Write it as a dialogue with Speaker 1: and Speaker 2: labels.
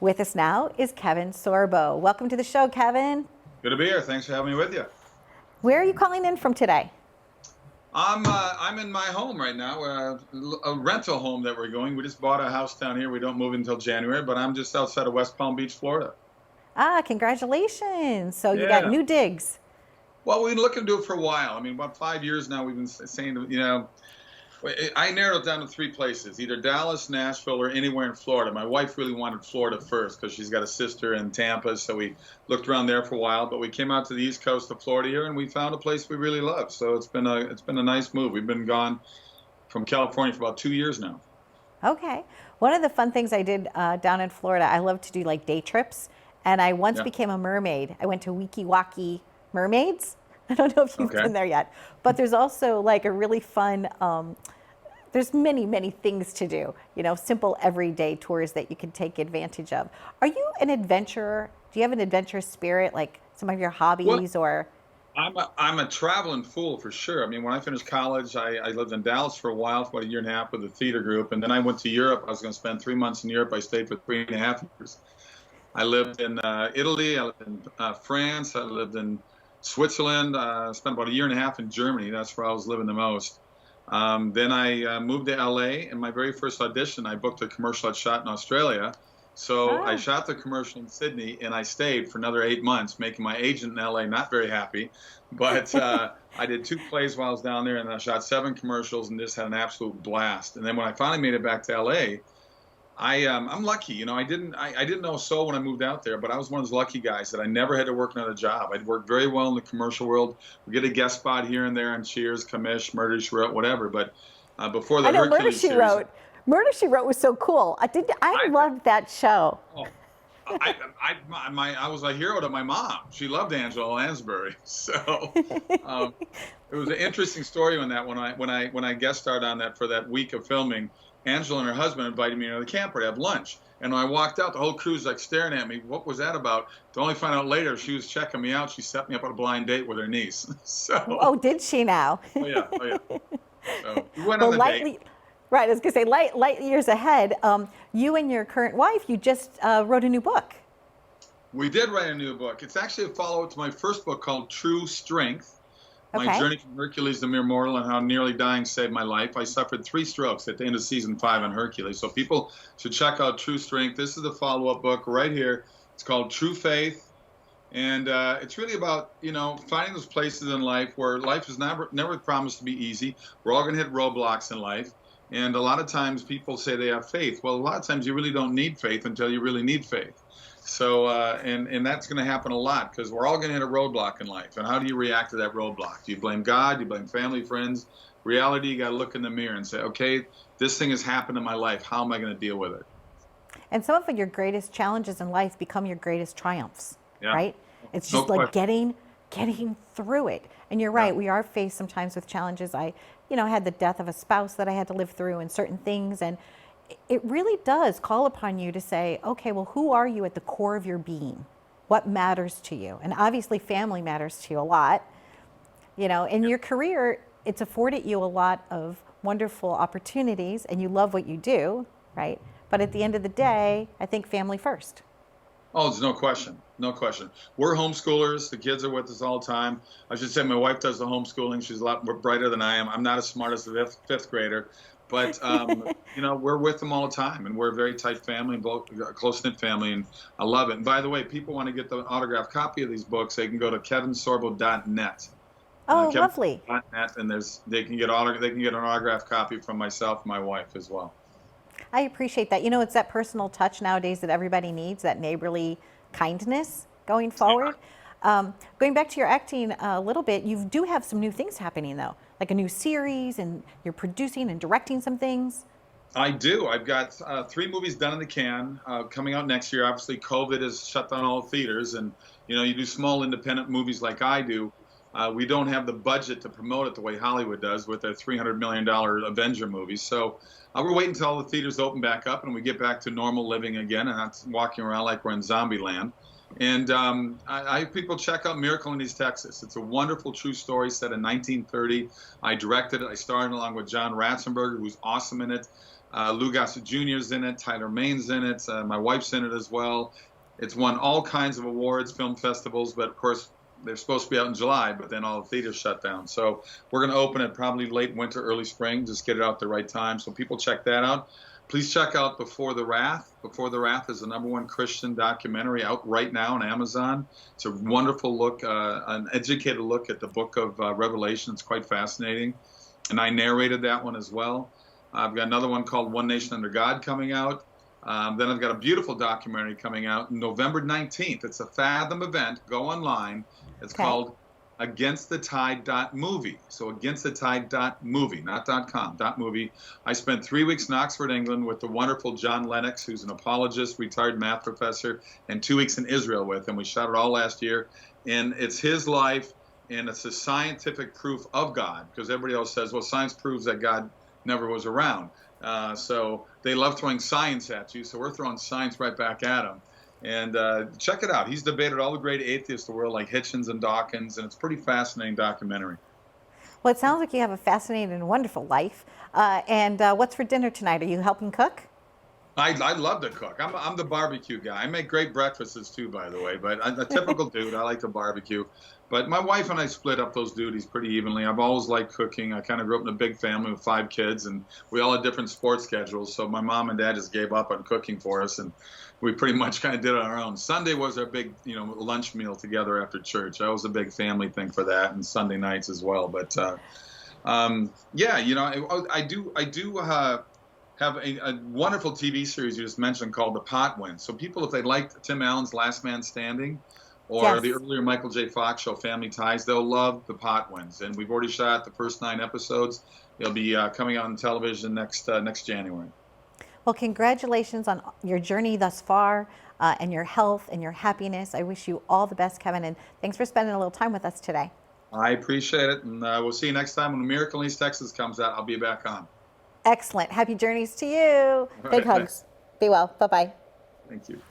Speaker 1: With us now is Kevin Sorbo. Welcome to the show, Kevin.
Speaker 2: Good to be here. Thanks for having me with you.
Speaker 1: Where are you calling in from today?
Speaker 2: I'm in my home right now, a rental home that we're going. We just bought a house down here. We don't move until January, but I'm just outside of West Palm Beach, Florida.
Speaker 1: Ah, congratulations. So you got
Speaker 2: Yeah.
Speaker 1: new digs.
Speaker 2: Well, we've been looking to do it for a while. I mean, about 5 years now, we've been saying, I narrowed it down to three places, either Dallas, Nashville, or anywhere in Florida. My wife really wanted Florida first because she's got a sister in Tampa, so we looked around there for a while. But we came out to the east coast of Florida here, and we found a place we really love. So it's been a nice move. We've been gone from California for about 2 years now.
Speaker 1: Okay. One of the fun things I did down in Florida, I love to do like day trips, and I once became a mermaid. I went to Weeki Mermaids. I don't know if you've been there yet, but there's also like a really fun, there's many things to do, simple everyday tours that you can take advantage of. Are you an adventurer? Do you have an adventurous spirit, like some of your hobbies or?
Speaker 2: I'm a traveling fool for sure. I mean, when I finished college, I lived in Dallas for a while, for about a year and a half with a theater group. And then I went to Europe. I was going to spend 3 months in Europe. I stayed for 3.5 years. I lived in Italy. I lived in France. I lived in Switzerland. Spent about a year and a half in Germany. That's where I was living the most. Then I moved to LA, and my very first audition, I booked a commercial I'd shot in Australia. So I shot the commercial in Sydney, and I stayed for another 8 months, making my agent in LA not very happy. But I did 2 plays while I was down there, and I shot 7 commercials and just had an absolute blast. And then when I finally made it back to LA, I'm lucky. I didn't know so when I moved out there, but I was one of those lucky guys that I never had to work another job. I'd worked very well in the commercial world. We get a guest spot here and there on Cheers, Commish, Murder, She Wrote, whatever. But before the Hercules series,
Speaker 1: Murder, She Wrote was so cool. I loved that show.
Speaker 2: Oh, I was a hero to my mom. She loved Angela Lansbury. So it was an interesting story on that. When I guest starred on that for that week of filming, Angela and her husband invited me to the camper to have lunch. And when I walked out, the whole crew's like staring at me. What was that about? To only find out later, she was checking me out. She set me up on a blind date with her niece. So.
Speaker 1: Oh, did she now?
Speaker 2: Oh yeah. So we went on the date.
Speaker 1: Right, I was going to say, light years ahead, you and your current wife, you just wrote a new book.
Speaker 2: We did write a new book. It's actually a follow-up to my first book called True Strength, My Journey from Hercules to Mere Mortal and How Nearly Dying Saved My Life. I suffered 3 strokes at the end of season 5 on Hercules. So people should check out True Strength. This is the follow-up book right here. It's called True Faith. And it's really about, finding those places in life where life is never promised to be easy. We're all going to hit roadblocks in life. And a lot of times people say they have faith. Well, a lot of times you really don't need faith until you really need faith. So, and that's going to happen a lot because we're all going to hit a roadblock in life. And how do you react to that roadblock? Do you blame God? Do you blame family, friends? Reality, you got to look in the mirror and say, okay, this thing has happened in my life. How am I going to deal with it?
Speaker 1: And some of your greatest challenges in life become your greatest triumphs, right? It's just like getting through it. And you're right, we are faced sometimes with challenges. I had the death of a spouse that I had to live through and certain things. And it really does call upon you to say, okay, well, who are you at the core of your being? What matters to you? And obviously family matters to you a lot. In your career, it's afforded you a lot of wonderful opportunities and you love what you do, right? But at the end of the day, I think family first.
Speaker 2: Oh, there's no question. No question. We're homeschoolers. The kids are with us all the time. I should say my wife does the homeschooling. She's a lot more brighter than I am. I'm not as smart as the fifth grader. But, we're with them all the time. And we're a very tight family, a close-knit family. And I love it. And by the way, people want to get the autographed copy of these books, they can go to kevinsorbo.net.
Speaker 1: Oh, lovely.
Speaker 2: .net, and they can get an autographed copy from myself and my wife as well.
Speaker 1: I appreciate that. It's that personal touch nowadays that everybody needs, that neighborly kindness going forward. Going back to your acting a little bit, you do have some new things happening, though, like a new series, and you're producing and directing some things.
Speaker 2: I do. I've got 3 movies done in the can coming out next year. Obviously, COVID has shut down all theaters, and, you do small independent movies like I do. We don't have the budget to promote it the way Hollywood does with their $300 million Avenger movies. So we're waiting until all the theaters open back up and we get back to normal living again and not walking around like we're in zombie land. And I have people check out Miracle in East Texas. It's a wonderful true story set in 1930. I directed it. I starred along with John Ratzenberger, who's awesome in it. Lou Gossett Jr.'s in it. Tyler Maine's in it. My wife's in it as well. It's won all kinds of awards, film festivals, but of course they're supposed to be out in July, but then all the theaters shut down. So we're going to open it probably late winter, early spring, just get it out the right time. So people check that out. Please check out Before the Wrath. Before the Wrath is the #1 Christian documentary out right now on Amazon. It's a wonderful look, an educated look at the book of Revelation. It's quite fascinating. And I narrated that one as well. I've got another one called One Nation Under God coming out. Then I've got a beautiful documentary coming out November 19th. It's a Fathom event. Go online. It's called Against the Tide.movie. So Against the Tide.movie, not .com, .movie. I spent 3 weeks in Oxford, England with the wonderful John Lennox, who's an apologist, retired math professor, and 2 weeks in Israel with him. We shot it all last year. And it's his life, and it's a scientific proof of God, because everybody else says, well, science proves that God never was around. So they love throwing science at you, so we're throwing science right back at them. And check it out. He's debated all the great atheists of the world, like Hitchens and Dawkins, and it's a pretty fascinating documentary.
Speaker 1: Well, it sounds like you have a fascinating and wonderful life. And what's for dinner tonight? Are you helping cook?
Speaker 2: I love to cook. I'm the barbecue guy. I make great breakfasts too, by the way. But I'm a typical dude. I like to barbecue. But my wife and I split up those duties pretty evenly. I've always liked cooking. I kind of grew up in a big family with 5 kids, and we all had different sports schedules. So my mom and dad just gave up on cooking for us, and we pretty much kind of did it on our own. Sunday was our big, lunch meal together after church. That was a big family thing for that, and Sunday nights as well. But I do have a wonderful TV series you just mentioned called The Potwin. So people, if they liked Tim Allen's Last Man Standing, or the earlier Michael J. Fox show Family Ties, they'll love The Potwins. And we've already shot the first 9 episodes. It'll be coming out on television next January.
Speaker 1: Well, congratulations on your journey thus far, and your health and your happiness. I wish you all the best, Kevin, and thanks for spending a little time with us today.
Speaker 2: I appreciate it, and we'll see you next time when Miracle in East Texas comes out. I'll be back on.
Speaker 1: Excellent. Happy journeys to you.
Speaker 2: All
Speaker 1: Big
Speaker 2: right,
Speaker 1: hugs. Be well. Bye-bye.
Speaker 2: Thank you.